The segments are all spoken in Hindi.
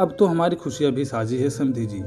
अब तो हमारी खुशियाँ भी साझी है समधी जी।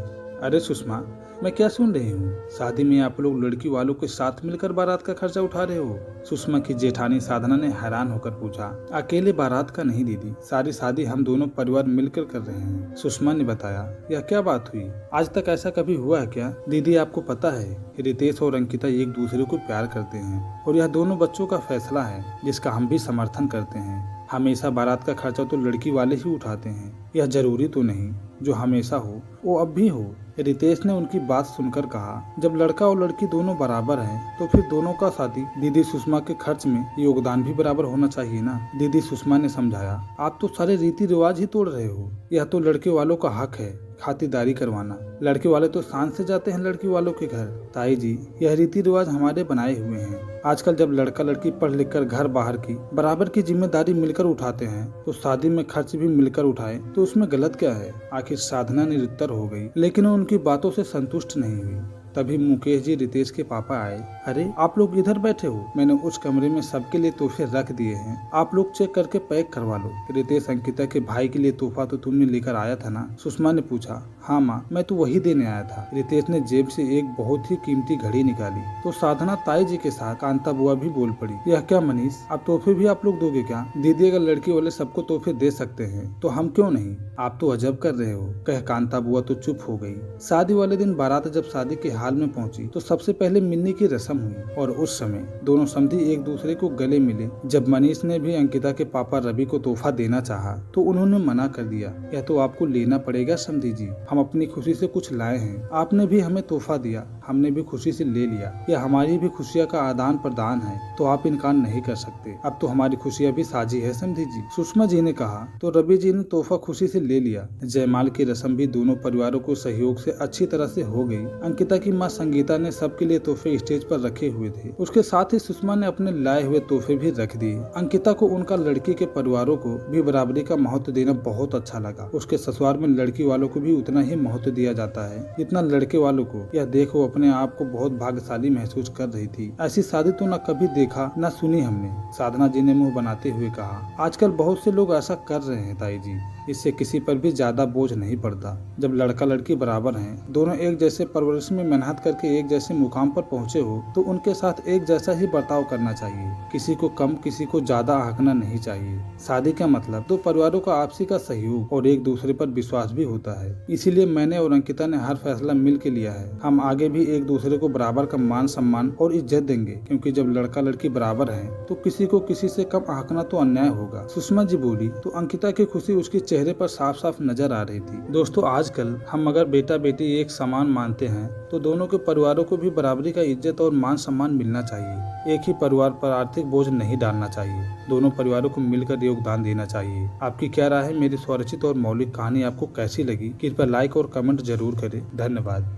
अरे सुषमा, मैं क्या सुन रही हूँ? शादी में आप लोग लड़की वालों के साथ मिलकर बारात का खर्चा उठा रहे हो? सुषमा की जेठानी साधना ने हैरान होकर पूछा। अकेले बारात का नहीं दीदी, सारी शादी हम दोनों परिवार मिलकर कर रहे हैं, सुषमा ने बताया। यह क्या बात हुई? आज तक ऐसा कभी हुआ है क्या? दीदी आपको पता है, रितेश और अंकिता एक दूसरे को प्यार करते हैं और यह दोनों बच्चों का फैसला है जिसका हम भी समर्थन करते हैं। हमेशा बारात का खर्चा तो लड़की वाले ही उठाते हैं। यह जरूरी तो नहीं जो हमेशा हो वो अब भी हो। रितेश ने उनकी बात सुनकर कहा, जब लड़का और लड़की दोनों बराबर हैं तो फिर दोनों का शादी दीदी सुषमा के खर्च में योगदान भी बराबर होना चाहिए ना। दीदी सुषमा ने समझाया, आप तो सारे रीति रिवाज ही तोड़ रहे हो। यह तो लड़के वालों का हक है खातिरदारी करवाना। लड़के वाले तो शान से जाते हैं लड़की वालों के घर। ताई जी, यह रीति रिवाज हमारे बनाए हुए हैं। आजकल जब लड़का लड़की पढ़ लिख कर घर बाहर की बराबर की जिम्मेदारी मिलकर उठाते हैं तो शादी में खर्च भी मिलकर उठाए तो उसमें गलत क्या है? आखिर साधना निरुत्तर हो गई, लेकिन उनकी बातों से संतुष्ट नहीं हुई। तभी मुकेश जी रितेश के पापा आए। अरे आप लोग इधर बैठे हो, मैंने उस कमरे में सबके लिए तोहफे रख दिए हैं, आप लोग चेक करके पैक करवा लो। रितेश, अंकिता के भाई के लिए तोहफा तो तुमने लेकर आया था ना? सुषमा ने पूछा। हाँ माँ, मैं तो वही देने आया था। रितेश ने जेब से एक बहुत ही कीमती घड़ी निकाली तो साधना ताई जी के साथ कांता बुआ भी बोल पड़ी। यह क्या मनीष, अब तोहफे भी आप लोग दोगे क्या? दीदी, अगर लड़की वाले सबको तोहफे दे सकते हैं तो हम क्यों नहीं? आप तो अजब कर रहे हो, कह कांता बुआ तो चुप हो गई। शादी वाले दिन बारात जब शादी के हाल में पहुंची तो सबसे पहले मिलने की रस्म हुई और उस समय दोनों समधी एक दूसरे को गले मिले। जब मनीष ने भी अंकिता के पापा रवि को तोहफा देना चाहा तो उन्होंने मना कर दिया। यह तो आपको लेना पड़ेगा समधी जी, हम अपनी खुशी से कुछ लाए हैं, आपने भी हमें तोहफा दिया, हमने भी खुशी से ले लिया। यह हमारी भी खुशियाँ का आदान प्रदान है तो आप इनकार नहीं कर सकते। अब तो हमारी खुशियाँ भी साझी है समधी जी, सुषमा जी ने कहा। तो रवि जी ने तोहफा खुशी से ले लिया। जयमाल की रस्म भी दोनों परिवारों को सहयोग से अच्छी तरह से हो गई। अंकिता की माँ संगीता ने सबके लिए तोहफे स्टेज पर रखे हुए थे। उसके साथ ही सुषमा ने अपने लाए हुए तोहफे भी रख दिए। अंकिता को उनका लड़की के परिवारों को भी बराबरी का महत्व देना बहुत अच्छा लगा। उसके ससुराल में लड़की वालों को भी उतना ही महत्व दिया जाता है जितना लड़के वालों को। यह देख वो अपने आप को बहुत भाग्यशाली महसूस कर रही थी। ऐसी शादी तो न कभी देखा न सुनी हमने, साधना जी ने मुंह बनाते हुए कहा। आजकल बहुत से लोग ऐसा कर रहे हैं ताई जी, इससे किसी पर भी ज्यादा बोझ नहीं पड़ता। जब लड़का लड़की बराबर हैं, दोनों एक जैसे परवरिश में मेहनत करके एक जैसे मुकाम पर पहुंचे हो तो उनके साथ एक जैसा ही बर्ताव करना चाहिए। किसी को कम किसी को ज्यादा आंकना नहीं चाहिए। शादी का मतलब दो परिवारों का आपसी का सहयोग और एक दूसरे पर विश्वास भी होता है। इसीलिए मैंने और अंकिता ने हर फैसला मिल के लिया है। हम आगे भी एक दूसरे को बराबर का मान सम्मान और इज्जत देंगे, क्योंकि जब लड़का लड़की बराबर हैं तो किसी को किसी से कम आंकना तो अन्याय होगा। सुषमा जी बोली तो अंकिता की खुशी उसके चेहरे पर साफ साफ नजर आ रही थी। दोस्तों, आजकल हम अगर बेटा बेटी एक समान मानते हैं तो दोनों के परिवारों को भी बराबरी का इज्जत और मान सम्मान मिलना चाहिए। एक ही परिवार पर आर्थिक बोझ नहीं डालना चाहिए, दोनों परिवारों को मिलकर योगदान देना चाहिए। आपकी क्या राय है? मेरी स्वरचित और मौलिक कहानी आपको कैसी लगी? कृपया लाइक और कमेंट जरूर करें। धन्यवाद।